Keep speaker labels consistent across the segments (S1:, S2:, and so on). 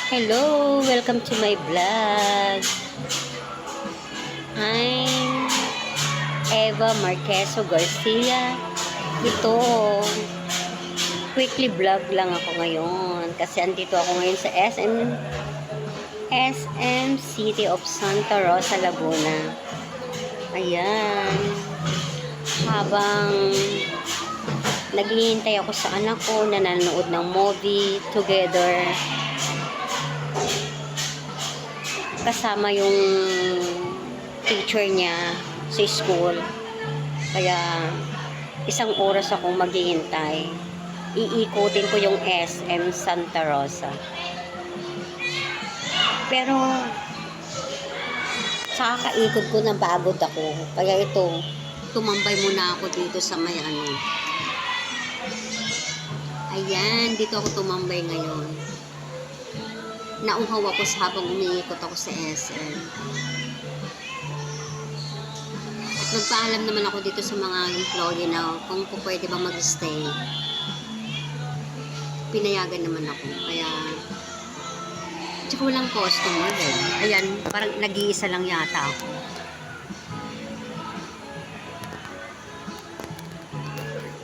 S1: Hello, welcome to my vlog. I'm Eva Marqueso Garcia. Ito, quickly vlog lang ako ngayon kasi andito ako ngayon sa SM City of Santa Rosa, Laguna. Ayan. Habang naghihintay ako sa anak ko na nanonood ng movie together, kasama yung teacher niya sa school. Kaya isang oras akong maghihintay. Iikutin ko yung SM Santa Rosa. Pero sa kakaikot ko na pagod ako. Kaya ito, tumambay muna ako dito sa may ano. Ayan, dito ako tumambay ngayon. Nauhaw ako sa habang umiikot ako sa SM. At magpaalam naman ako dito sa mga employee na kung pwede ba mag-stay. Pinayagan naman ako. Kaya, tsaka walang customer eh. Ayan, parang nag-iisa lang yata ako.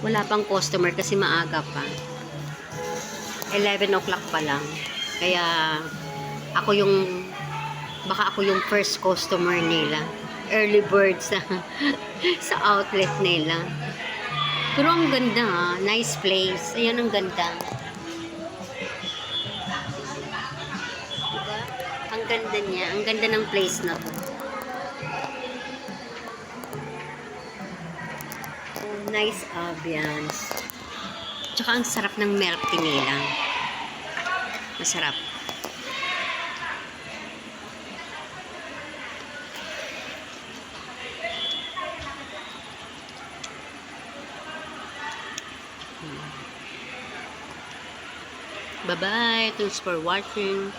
S1: Wala pang customer kasi maaga pa. 11 o'clock pa lang. Kaya baka ako yung first customer nila. Early bird sa outlet nila. Pero ang ganda ha. Nice place. Ayan, ang ganda. Diba? Ang ganda niya. Ang ganda ng place na to. Nice ambience. Tsaka ang sarap ng milk tea nila. Masarap. Bye-bye. Thanks for watching.